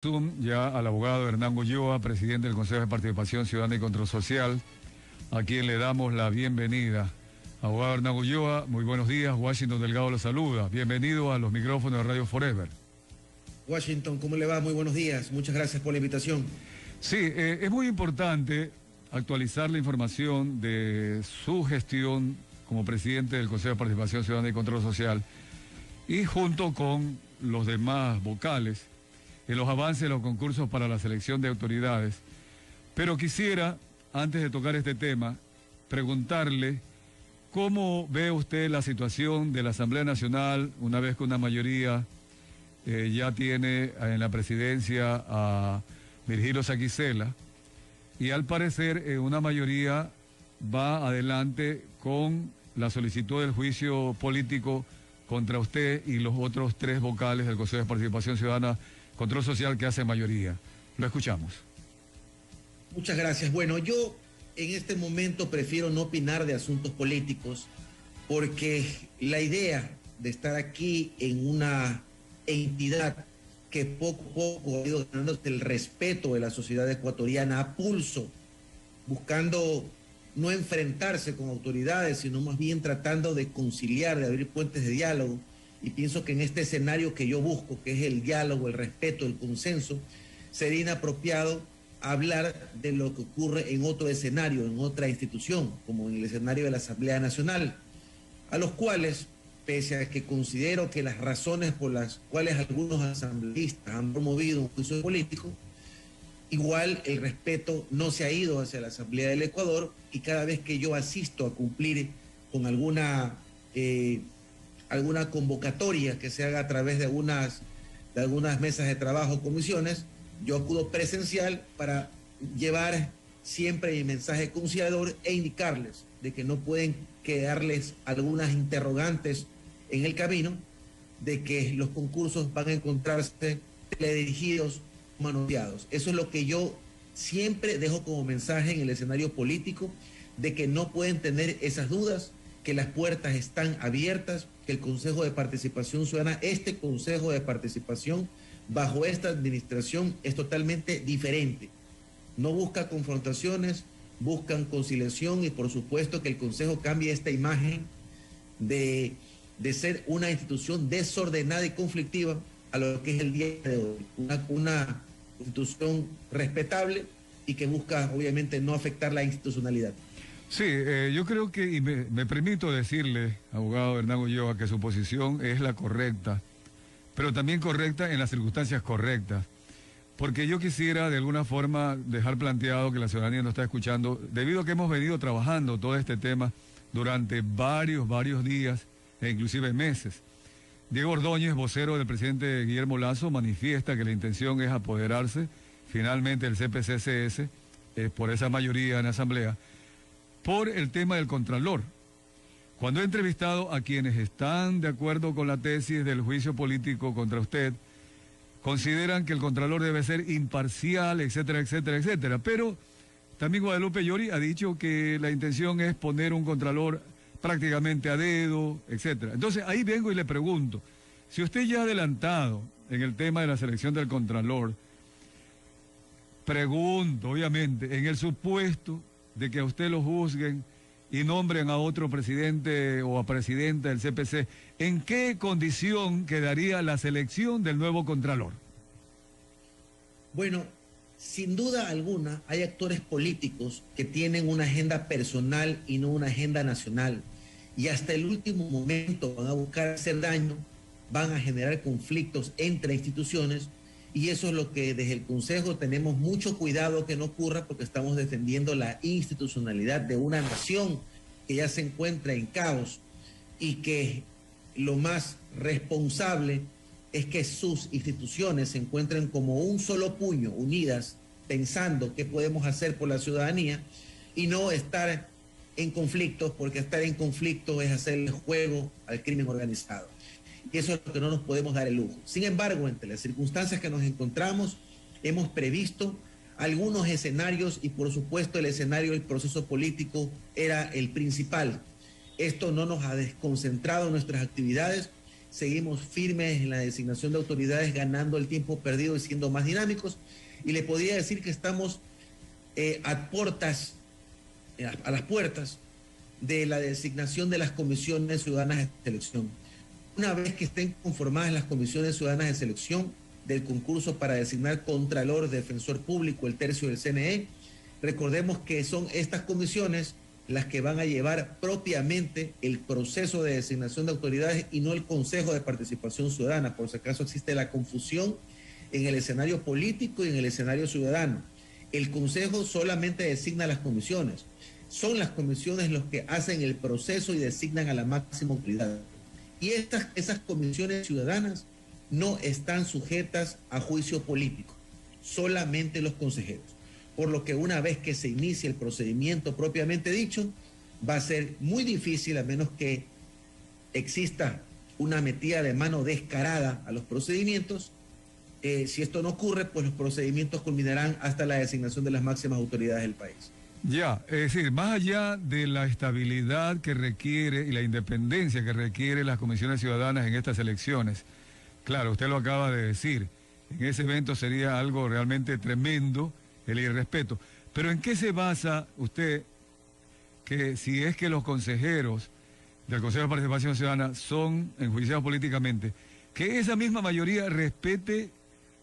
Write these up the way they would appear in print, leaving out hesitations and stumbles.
Zoom ya al abogado Hernán Ulloa, presidente del Consejo de Participación Ciudadana y Control Social, a quien le damos la bienvenida. Abogado Hernán Ulloa, muy buenos días. Washington Delgado lo saluda. Bienvenido a los micrófonos de Radio Forever. Washington, ¿cómo le va? Muy buenos días. Muchas gracias por la invitación. Sí, es muy importante actualizar la información de su gestión como presidente del Consejo de Participación Ciudadana y Control Social y junto con los demás vocales en los avances de los concursos para la selección de autoridades. Pero quisiera, antes de tocar este tema, preguntarle cómo ve usted la situación de la Asamblea Nacional una vez que una mayoría ya tiene en la presidencia a Virgilio Saquicela y al parecer una mayoría va adelante con la solicitud del juicio político contra usted y los otros 3 vocales del Consejo de Participación Ciudadana Control Social que hace mayoría. Lo escuchamos. Muchas gracias. Bueno, yo en este momento prefiero no opinar de asuntos políticos porque la idea de estar aquí en una entidad que poco a poco ha ido ganándose el respeto de la sociedad ecuatoriana a pulso, buscando no enfrentarse con autoridades, sino más bien tratando de conciliar, de abrir puentes de diálogo. Y pienso que en este escenario que yo busco, que es el diálogo, el respeto, el consenso, sería inapropiado hablar de lo que ocurre en otro escenario, en otra institución, como en el escenario de la Asamblea Nacional, a los cuales, pese a que considero que las razones por las cuales algunos asambleístas han promovido un juicio político, igual el respeto no se ha ido hacia la Asamblea del Ecuador, y cada vez que yo asisto a cumplir con alguna convocatoria que se haga a través de algunas mesas de trabajo o comisiones, yo acudo presencial para llevar siempre mi mensaje conciliador e indicarles de que no pueden quedarles algunas interrogantes en el camino, de que los concursos van a encontrarse teledirigidos, manoteados. Eso es lo que yo siempre dejo como mensaje en el escenario político, de que no pueden tener esas dudas, que las puertas están abiertas, que el Consejo de Participación Ciudadana, este Consejo de Participación bajo esta administración es totalmente diferente. No busca confrontaciones, buscan conciliación y por supuesto que el Consejo cambie esta imagen de ser una institución desordenada y conflictiva a lo que es el día de hoy. Una institución respetable y que busca obviamente no afectar la institucionalidad. Sí, yo creo que, y me permito decirle, abogado Hernán Ulloa, que su posición es la correcta, pero también correcta en las circunstancias correctas, porque yo quisiera de alguna forma dejar planteado que la ciudadanía nos está escuchando, debido a que hemos venido trabajando todo este tema durante varios días e inclusive meses. Diego Ordóñez, vocero del presidente Guillermo Lasso, manifiesta que la intención es apoderarse finalmente del CPCCS por esa mayoría en la Asamblea, por el tema del Contralor. Cuando he entrevistado a quienes están de acuerdo con la tesis del juicio político contra usted, consideran que el Contralor debe ser imparcial, etcétera, etcétera, etcétera. Pero también Guadalupe Llori ha dicho que la intención es poner un Contralor prácticamente a dedo, etcétera. Entonces ahí vengo y le pregunto, si usted ya ha adelantado en el tema de la selección del Contralor, pregunto, obviamente, en el supuesto de que a usted lo juzguen y nombren a otro presidente o a presidenta del CPC, ¿en qué condición quedaría la selección del nuevo Contralor? Bueno, sin duda alguna hay actores políticos que tienen una agenda personal y no una agenda nacional, y hasta el último momento van a buscar hacer daño, van a generar conflictos entre instituciones. Y eso es lo que desde el Consejo tenemos mucho cuidado que no ocurra, porque estamos defendiendo la institucionalidad de una nación que ya se encuentra en caos, y que lo más responsable es que sus instituciones se encuentren como un solo puño, unidas, pensando qué podemos hacer por la ciudadanía y no estar en conflictos, porque estar en conflicto es hacerle juego al crimen organizado. Y eso es lo que no nos podemos dar el lujo. Sin embargo, entre las circunstancias que nos encontramos, hemos previsto algunos escenarios y por supuesto el escenario del proceso político era el principal. Esto no nos ha desconcentrado nuestras actividades seguimos firmes en la designación de autoridades, ganando el tiempo perdido y siendo más dinámicos. Y le podría decir que estamos a las puertas de la designación de las comisiones ciudadanas de selección. Una vez que estén conformadas las comisiones ciudadanas de selección del concurso para designar contralor, defensor público, el tercio del CNE, recordemos que son estas comisiones las que van a llevar propiamente el proceso de designación de autoridades y no el Consejo de Participación Ciudadana. Por si acaso existe la confusión en el escenario político y en el escenario ciudadano. El Consejo solamente designa las comisiones. Son las comisiones los que hacen el proceso y designan a la máxima autoridad. Y esas comisiones ciudadanas no están sujetas a juicio político, solamente los consejeros. Por lo que una vez que se inicie el procedimiento propiamente dicho, va a ser muy difícil, a menos que exista una metida de mano descarada a los procedimientos. Si esto no ocurre, pues los procedimientos culminarán hasta la designación de las máximas autoridades del país. Ya, es decir, más allá de la estabilidad que requiere y la independencia que requiere las comisiones ciudadanas en estas elecciones, claro, usted lo acaba de decir, en ese evento sería algo realmente tremendo el irrespeto. Pero ¿en qué se basa usted que si es que los consejeros del Consejo de Participación Ciudadana son enjuiciados políticamente, que esa misma mayoría respete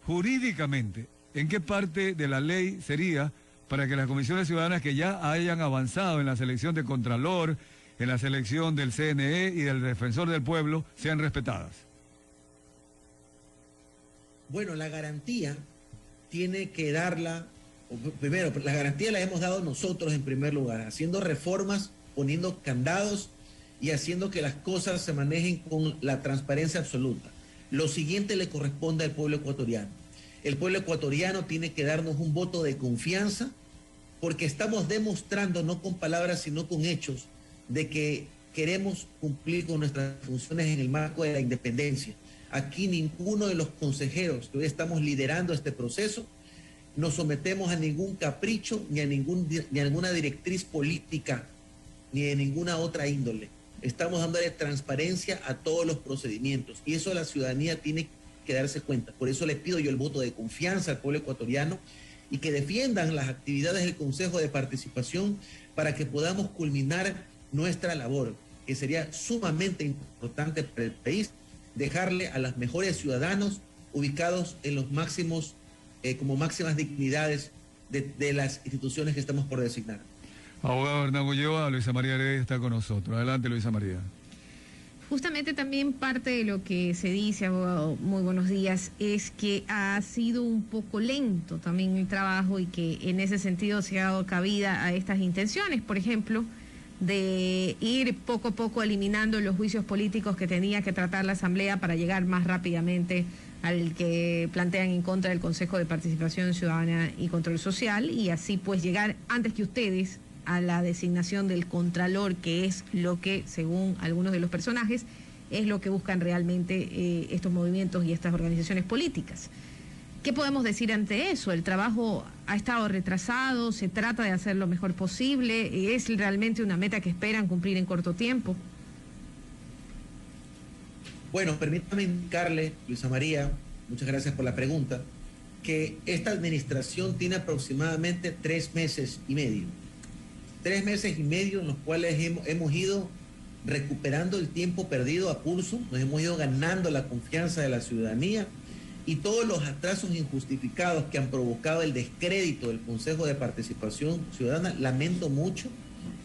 jurídicamente? ¿En qué parte de la ley sería para que las comisiones ciudadanas que ya hayan avanzado en la selección de Contralor, en la selección del CNE y del Defensor del Pueblo, sean respetadas? Bueno, la garantía tiene que darla, primero, la garantía la hemos dado nosotros en primer lugar, haciendo reformas, poniendo candados y haciendo que las cosas se manejen con la transparencia absoluta. Lo siguiente le corresponde al pueblo ecuatoriano. El pueblo ecuatoriano tiene que darnos un voto de confianza porque estamos demostrando, no con palabras, sino con hechos, de que queremos cumplir con nuestras funciones en el marco de la independencia. Aquí ninguno de los consejeros que hoy estamos liderando este proceso nos sometemos a ningún capricho ni a ninguna directriz política ni de ninguna otra índole. Estamos dándole transparencia a todos los procedimientos y eso la ciudadanía tiene que darse cuenta. Por eso le pido yo el voto de confianza al pueblo ecuatoriano y que defiendan las actividades del Consejo de Participación para que podamos culminar nuestra labor, que sería sumamente importante para el país, dejarle a los mejores ciudadanos ubicados en los máximos, como máximas dignidades de las instituciones que estamos por designar. Abogado Hernán Ulloa, Luisa María Heredia está con nosotros. Adelante, Luisa María. Justamente también parte de lo que se dice, abogado, muy buenos días, es que ha sido un poco lento también el trabajo y que en ese sentido se ha dado cabida a estas intenciones, por ejemplo, de ir poco a poco eliminando los juicios políticos que tenía que tratar la Asamblea para llegar más rápidamente al que plantean en contra del Consejo de Participación Ciudadana y Control Social y así pues llegar antes que ustedes a la designación del Contralor, que es lo que, según algunos de los personajes, es lo que buscan realmente estos movimientos y estas organizaciones políticas. ¿Qué podemos decir ante eso? El trabajo ha estado retrasado, se trata de hacer lo mejor posible, ¿es realmente una meta que esperan cumplir en corto tiempo? Bueno, permítame indicarle, Luisa María, muchas gracias por la pregunta, que esta administración tiene aproximadamente 3 meses y medio. 3 meses y medio en los cuales hemos ido recuperando el tiempo perdido a pulso, nos hemos ido ganando la confianza de la ciudadanía y todos los atrasos injustificados que han provocado el descrédito del Consejo de Participación Ciudadana, lamento mucho,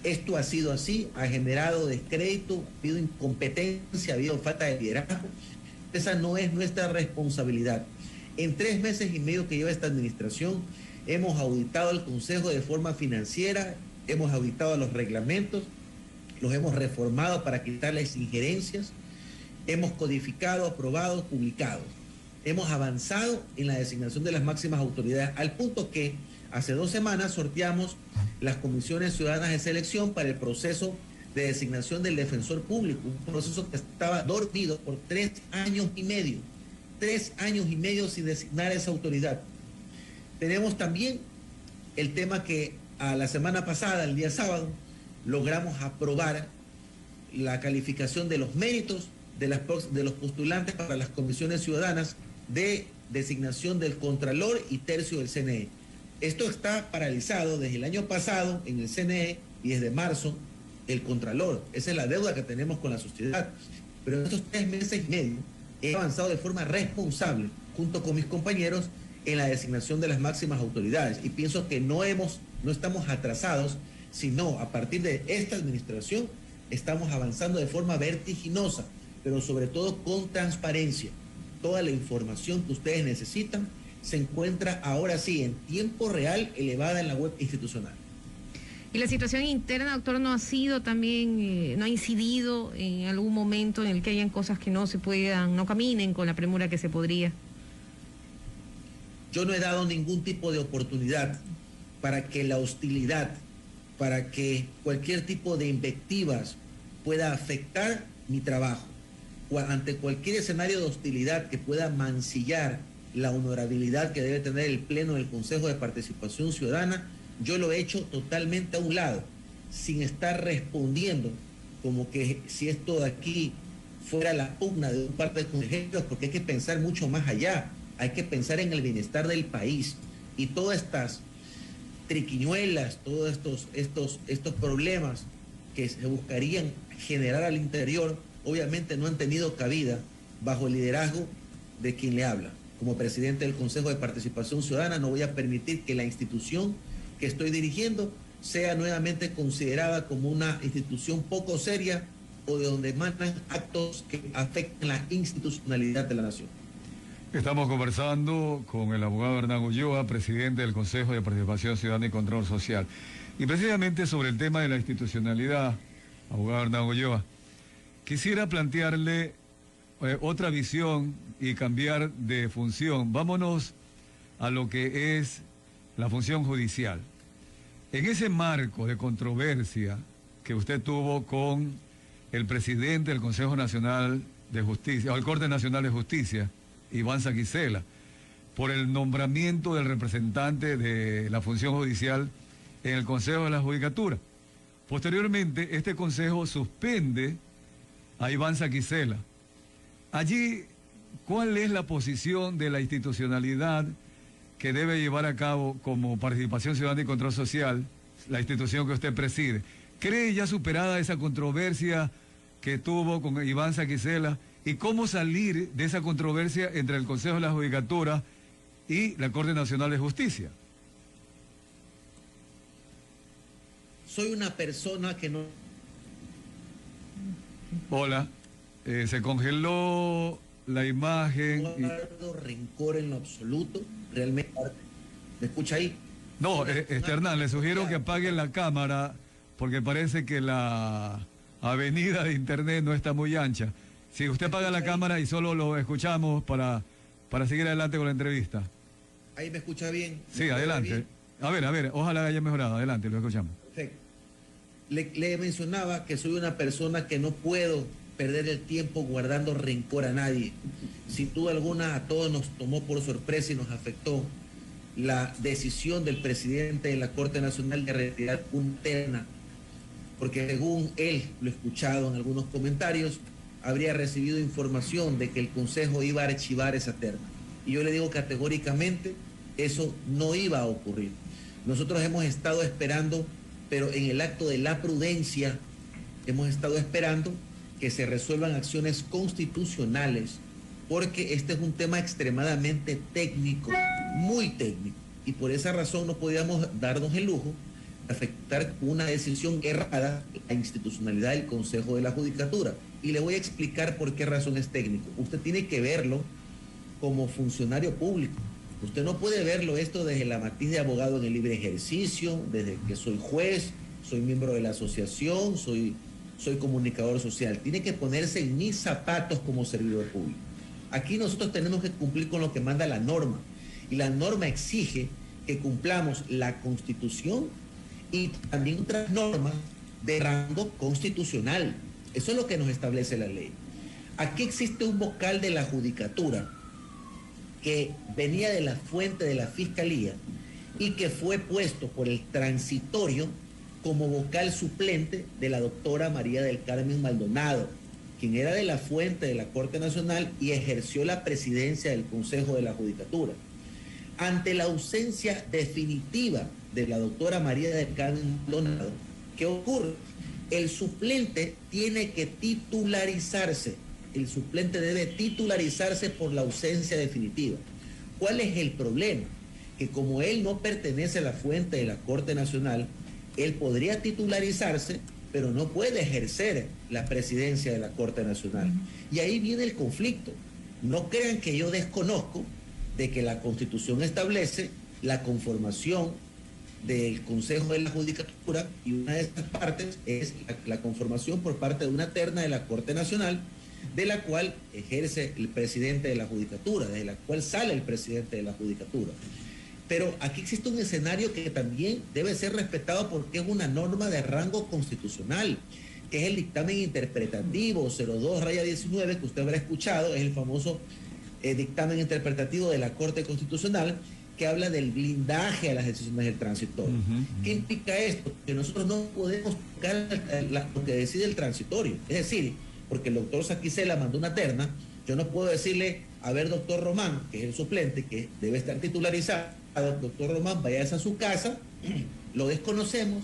esto ha sido así, ha generado descrédito, ha habido incompetencia, ha habido falta de liderazgo, esa no es nuestra responsabilidad. En 3 meses y medio que lleva esta administración, hemos auditado al Consejo de forma financiera, hemos auditado los reglamentos, los hemos reformado para quitarles injerencias, hemos codificado, aprobado, publicado. Hemos avanzado en la designación de las máximas autoridades, al punto que hace 2 semanas sorteamos las comisiones ciudadanas de selección para el proceso de designación del defensor público, un proceso que estaba dormido por 3 años y medio. 3 años y medio sin designar esa autoridad. Tenemos también el tema que a la semana pasada, el día sábado, logramos aprobar la calificación de los méritos de los postulantes para las comisiones ciudadanas de designación del Contralor y tercio del CNE. Esto está paralizado desde el año pasado en el CNE y desde marzo el Contralor. Esa es la deuda que tenemos con la sociedad. Pero en estos 3 meses y medio he avanzado de forma responsable junto con mis compañeros en la designación de las máximas autoridades y pienso que no estamos atrasados, sino a partir de esta administración estamos avanzando de forma vertiginosa, pero sobre todo con transparencia. Toda la información que ustedes necesitan se encuentra ahora sí en tiempo real elevada en la web institucional. ¿Y la situación interna, doctor, no ha sido también, no ha incidido en algún momento en el que hayan cosas que no caminen con la premura que se podría? Yo no he dado ningún tipo de oportunidad para que la hostilidad, para que cualquier tipo de invectivas pueda afectar mi trabajo. Ante cualquier escenario de hostilidad que pueda mancillar la honorabilidad que debe tener el Pleno del Consejo de Participación Ciudadana, yo lo he hecho totalmente a un lado, sin estar respondiendo como que si esto de aquí fuera la pugna de un par de consejeros, porque hay que pensar mucho más allá, hay que pensar en el bienestar del país. Y todas estas triquiñuelas, todos estos problemas que se buscarían generar al interior, obviamente no han tenido cabida bajo el liderazgo de quien le habla. Como presidente del Consejo de Participación Ciudadana no voy a permitir que la institución que estoy dirigiendo sea nuevamente considerada como una institución poco seria o de donde mandan actos que afecten la institucionalidad de la nación. Estamos conversando con el abogado Hernán Ulloa, presidente del Consejo de Participación Ciudadana y Control Social. Y precisamente sobre el tema de la institucionalidad, abogado Hernán Ulloa, quisiera plantearle otra visión y cambiar de función. Vámonos a lo que es la función judicial. En ese marco de controversia que usted tuvo con el presidente del Consejo Nacional de Justicia, o el Corte Nacional de Justicia, Iván Saquicela, por el nombramiento del representante de la función judicial en el Consejo de la Judicatura. Posteriormente, este Consejo suspende a Iván Saquicela. Allí, ¿cuál es la posición de la institucionalidad que debe llevar a cabo como Participación Ciudadana y Control Social, la institución que usted preside? ¿Cree ya superada esa controversia que tuvo con Iván Saquicela? ¿Y cómo salir de esa controversia entre el Consejo de la Judicatura y la Corte Nacional de Justicia? Soy una persona que no... Hola, se congeló la imagen. No guardo rencor en lo absoluto, realmente. ¿Me escucha ahí? No, Hernán, le sugiero que apague la cámara porque parece que la avenida de internet no está muy ancha. Si usted apaga la cámara y solo lo escuchamos para seguir adelante con la entrevista. ¿Ahí me escucha bien? Sí, adelante. Bien? A ver, ojalá haya mejorado. Adelante, lo escuchamos. Perfecto. Le mencionaba que soy una persona que no puedo perder el tiempo guardando rencor a nadie. Sin duda alguna, a todos nos tomó por sorpresa y nos afectó la decisión del presidente de la Corte Nacional de retirar una terna, porque según él, lo he escuchado en algunos comentarios, habría recibido información de que el Consejo iba a archivar esa terna. Y yo le digo categóricamente, eso no iba a ocurrir. Nosotros hemos estado esperando, pero en el acto de la prudencia, hemos estado esperando que se resuelvan acciones constitucionales, porque este es un tema extremadamente técnico, muy técnico, y por esa razón no podíamos darnos el lujo de afectar una decisión errada la institucionalidad del Consejo de la Judicatura. Y le voy a explicar por qué razón es técnico. Usted tiene que verlo como funcionario público. Usted no puede verlo esto desde la matiz de abogado en el libre ejercicio, desde que soy juez, soy miembro de la asociación, soy comunicador social. Tiene que ponerse en mis zapatos como servidor público. Aquí nosotros tenemos que cumplir con lo que manda la norma. Y la norma exige que cumplamos la Constitución y también otras normas de rango constitucional. Eso es lo que nos establece la ley. Aquí existe un vocal de la Judicatura que venía de la fuente de la Fiscalía y que fue puesto por el transitorio como vocal suplente de la doctora María del Carmen Maldonado, quien era de la fuente de la Corte Nacional y ejerció la presidencia del Consejo de la Judicatura. Ante la ausencia definitiva de la doctora María del Carmen Maldonado, ¿qué ocurre? El suplente tiene que titularizarse. El suplente debe titularizarse por la ausencia definitiva. ¿Cuál es el problema? Que como él no pertenece a la fuente de la Corte Nacional, él podría titularizarse, pero no puede ejercer la presidencia de la Corte Nacional. Y ahí viene el conflicto. No crean que yo desconozco de que la Constitución establece la conformación del Consejo de la Judicatura, y una de esas partes es la conformación por parte de una terna de la Corte Nacional, de la cual ejerce el presidente de la Judicatura, de la cual sale el presidente de la Judicatura. Pero aquí existe un escenario que también debe ser respetado porque es una norma de rango constitucional, que es el dictamen interpretativo 02-19, que usted habrá escuchado, es el famoso dictamen interpretativo de la Corte Constitucional, que habla del blindaje a las decisiones del transitorio. ¿Qué implica esto? Que nosotros no podemos tocar lo que decide el transitorio. Es decir, porque el doctor Saquicela mandó una terna, yo no puedo decirle, a ver, doctor Román, que es el suplente, que debe estar titularizado, doctor Román, vaya a su casa, lo desconocemos,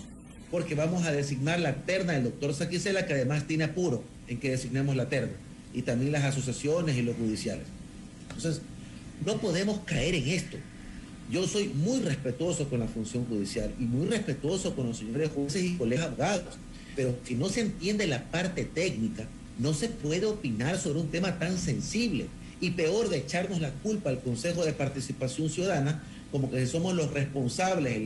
porque vamos a designar la terna del doctor Saquicela, que además tiene apuro en que designemos la terna, y también las asociaciones y los judiciales. Entonces, no podemos caer en esto. Yo soy muy respetuoso con la función judicial y muy respetuoso con los señores jueces y colegas abogados, pero si no se entiende la parte técnica, no se puede opinar sobre un tema tan sensible, y peor de echarnos la culpa al Consejo de Participación Ciudadana, como que somos los responsables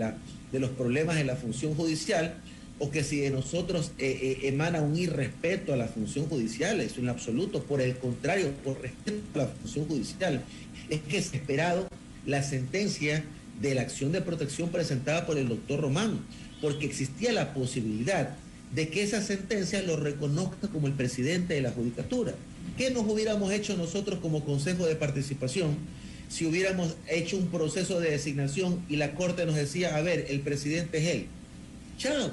de los problemas de la función judicial, o que si de nosotros emana un irrespeto a la función judicial. Eso en absoluto. Por el contrario, por respeto a la función judicial, es que es esperado la sentencia de la acción de protección presentada por el doctor Román, porque existía la posibilidad de que esa sentencia lo reconozca como el presidente de la Judicatura. ¿Qué nos hubiéramos hecho nosotros como Consejo de Participación si hubiéramos hecho un proceso de designación y la Corte nos decía, a ver, el presidente es él? Chao.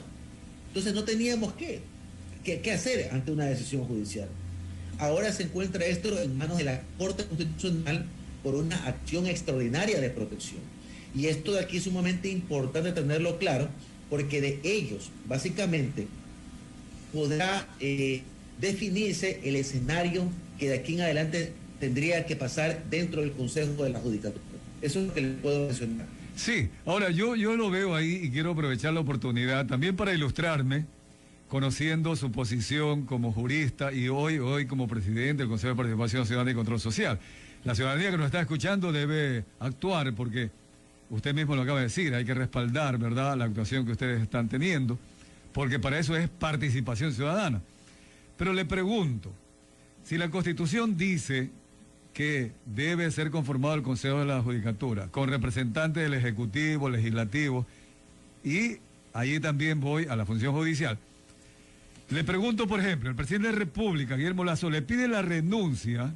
Entonces no teníamos qué hacer ante una decisión judicial. Ahora se encuentra esto en manos de la Corte Constitucional por una acción extraordinaria de protección. Y esto de aquí es sumamente importante tenerlo claro, porque de ellos, básicamente, podrá definirse el escenario que de aquí en adelante tendría que pasar dentro del Consejo de la Judicatura. Eso es lo que les puedo mencionar. Sí, ahora yo lo veo ahí y quiero aprovechar la oportunidad también para ilustrarme, conociendo su posición como jurista y hoy como presidente del Consejo de Participación Ciudadana y Control Social. La ciudadanía que nos está escuchando debe actuar porque usted mismo lo acaba de decir, hay que respaldar, ¿verdad?, la actuación que ustedes están teniendo, porque para eso es participación ciudadana. Pero le pregunto, si la Constitución dice que debe ser conformado el Consejo de la Judicatura con representantes del Ejecutivo, Legislativo, y allí también voy a la función judicial, le pregunto, por ejemplo, el presidente de la República, Guillermo Lasso, le pide la renuncia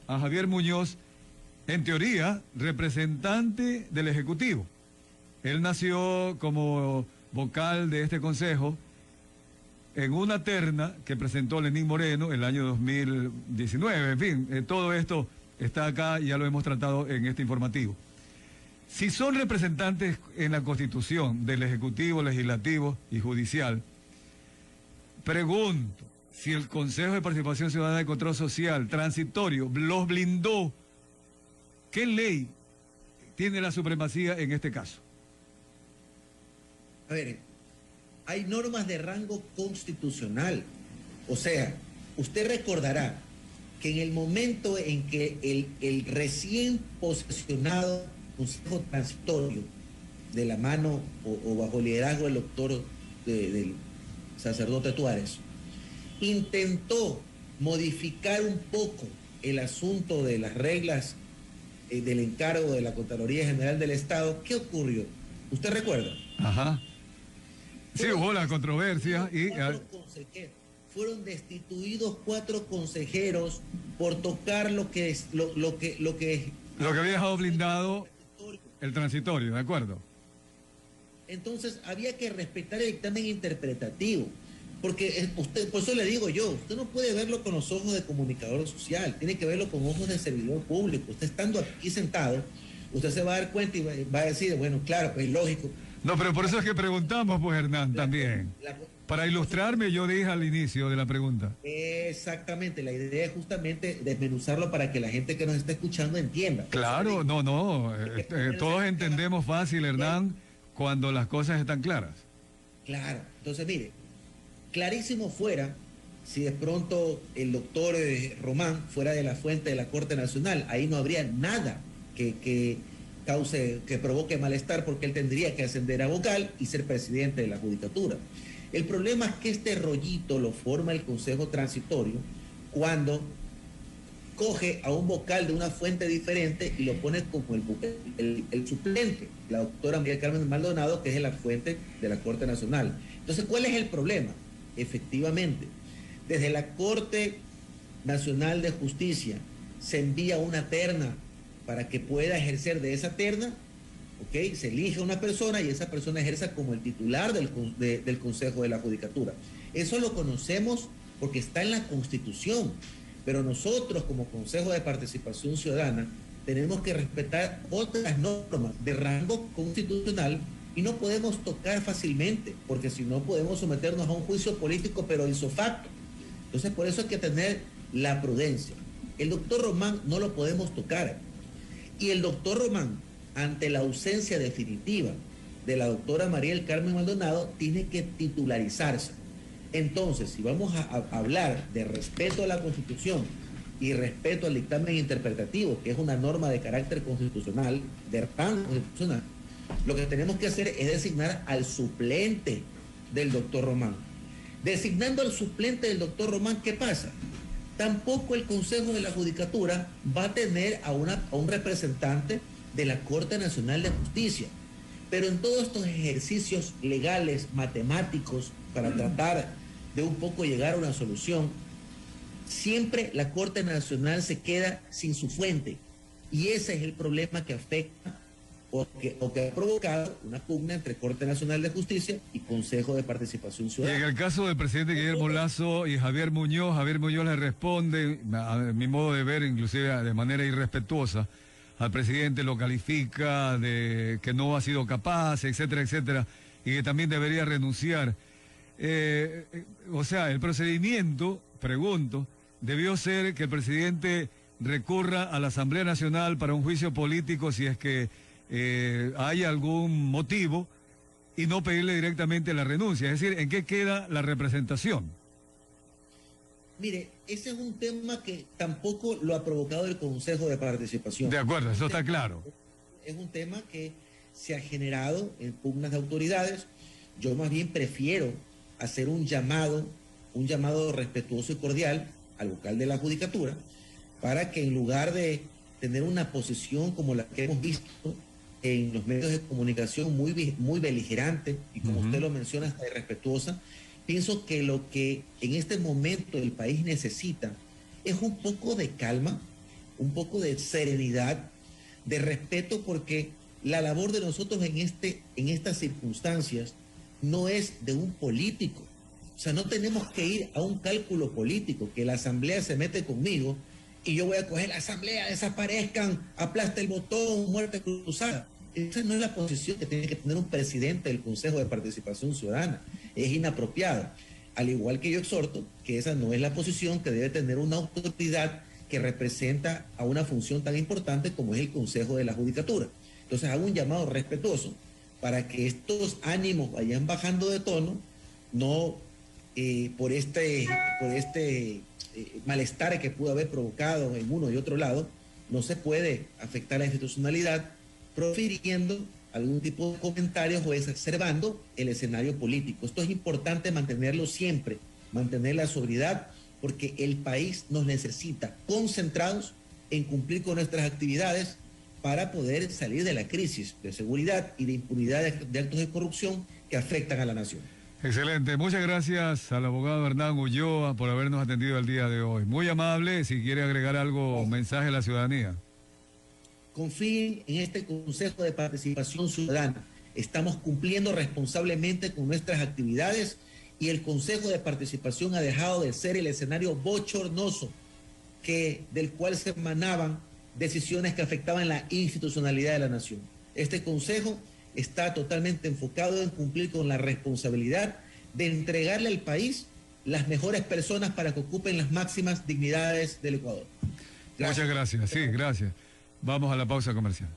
a Javier Muñoz, en teoría, representante del Ejecutivo. Él nació como vocal de este Consejo en una terna que presentó Lenín Moreno el año 2019. En fin, todo esto está acá y ya lo hemos tratado en este informativo. Si son representantes en la Constitución del Ejecutivo, Legislativo y Judicial, pregunto si el Consejo de Participación Ciudadana y Control Social transitorio los blindó. ¿Qué ley tiene la supremacía en este caso? A ver, hay normas de rango constitucional. O sea, usted recordará que en el momento en que el recién posesionado Consejo Transitorio, de la mano o bajo el liderazgo del doctor, del sacerdote Tuárez, intentó modificar un poco el asunto de las reglas del encargo de la Contraloría General del Estado, ¿qué ocurrió? ¿Usted recuerda? Ajá. Sí, hubo la controversia y... Fueron destituidos 4 consejeros por tocar lo que había dejado blindado el transitorio, ¿de acuerdo? Entonces había que respetar el dictamen interpretativo. Porque usted, por eso le digo yo, usted no puede verlo con los ojos de comunicador social, tiene que verlo con ojos de servidor público. Usted estando aquí sentado, usted se va a dar cuenta y va a decir, bueno, claro, pues lógico. No, pero por eso es que preguntamos, pues, Hernán, también. Para ilustrarme, yo dije al inicio de la pregunta. Exactamente, la idea es justamente desmenuzarlo para que la gente que nos está escuchando entienda. Claro, todos entendemos fácil, Hernán, cuando las cosas están claras. Claro, entonces mire, clarísimo fuera si de pronto el doctor Román fuera de la fuente de la Corte Nacional, ahí no habría nada que provoque malestar, porque él tendría que ascender a vocal y ser presidente de la Judicatura. El problema es que este rollito lo forma el Consejo Transitorio cuando coge a un vocal de una fuente diferente y lo pone como el suplente, la doctora María Carmen Maldonado, que es la fuente de la Corte Nacional. Entonces, ¿cuál es el problema? Efectivamente, desde la Corte Nacional de Justicia se envía una terna para que pueda ejercer de esa terna, ¿ok? Se elige una persona y esa persona ejerza como el titular del Consejo de la Judicatura. Eso lo conocemos porque está en la Constitución, pero nosotros como Consejo de Participación Ciudadana tenemos que respetar otras normas de rango constitucional y no podemos tocar fácilmente, porque si no podemos someternos a un juicio político, pero ipso facto. Entonces, por eso hay que tener la prudencia. El doctor Román no lo podemos tocar. Y el doctor Román, ante la ausencia definitiva de la doctora María del Carmen Maldonado, tiene que titularizarse. Entonces, si vamos a hablar de respeto a la Constitución y respeto al dictamen interpretativo, que es una norma de carácter constitucional, de rango constitucional, lo que tenemos que hacer es designar al suplente del doctor Román. Designando al suplente del doctor Román, ¿qué pasa? Tampoco el Consejo de la Judicatura va a tener a un representante de la Corte Nacional de Justicia. Pero en todos estos ejercicios legales, matemáticos, para tratar de un poco llegar a una solución, siempre la Corte Nacional se queda sin su fuente. Y ese es el problema que afecta o que ha provocado una pugna entre Corte Nacional de Justicia y Consejo de Participación Ciudadana. Y en el caso del presidente Guillermo Lasso y Javier Muñoz le responde, a mi modo de ver, inclusive de manera irrespetuosa, al presidente lo califica de que no ha sido capaz, etcétera, etcétera, y que también debería renunciar. O sea, el procedimiento, pregunto, debió ser que el presidente recurra a la Asamblea Nacional para un juicio político si es que hay algún motivo y no pedirle directamente la renuncia. Es decir, ¿en qué queda la representación? Mire, ese es un tema que tampoco lo ha provocado el Consejo de Participación. De acuerdo, eso está claro. Es un tema que se ha generado en pugnas de autoridades. Yo más bien prefiero hacer un llamado respetuoso y cordial al vocal de la Judicatura para que en lugar de tener una posición como la que hemos visto en los medios de comunicación muy beligerante y como usted lo menciona, hasta irrespetuosa, pienso que lo que en este momento el país necesita es un poco de calma, un poco de serenidad, de respeto, porque la labor de nosotros en estas circunstancias no es de un político. O sea, no tenemos que ir a un cálculo político, que la Asamblea se mete conmigo y yo voy a coger la Asamblea, desaparezcan, aplasta el botón, muerte cruzada. Esa no es la posición que tiene que tener un presidente del Consejo de Participación Ciudadana. Es inapropiado. Al igual que yo exhorto que esa no es la posición que debe tener una autoridad que representa a una función tan importante como es el Consejo de la Judicatura. Entonces hago un llamado respetuoso para que estos ánimos vayan bajando de tono, no por este malestar que pudo haber provocado en uno y otro lado. No se puede afectar la institucionalidad profiriendo algún tipo de comentarios o exacerbando el escenario político. Esto es importante mantenerlo siempre, mantener la sobriedad, porque el país nos necesita concentrados en cumplir con nuestras actividades para poder salir de la crisis de seguridad y de impunidad de actos de corrupción que afectan a la nación. Excelente, muchas gracias al abogado Hernán Ulloa por habernos atendido el día de hoy. Muy amable, si quiere agregar algo, mensaje a la ciudadanía. Confíen en este Consejo de Participación Ciudadana. Estamos cumpliendo responsablemente con nuestras actividades y el Consejo de Participación ha dejado de ser el escenario bochornoso del cual se emanaban decisiones que afectaban la institucionalidad de la nación. Este Consejo está totalmente enfocado en cumplir con la responsabilidad de entregarle al país las mejores personas para que ocupen las máximas dignidades del Ecuador. Gracias. Muchas gracias. Sí, gracias. Vamos a la pausa comercial.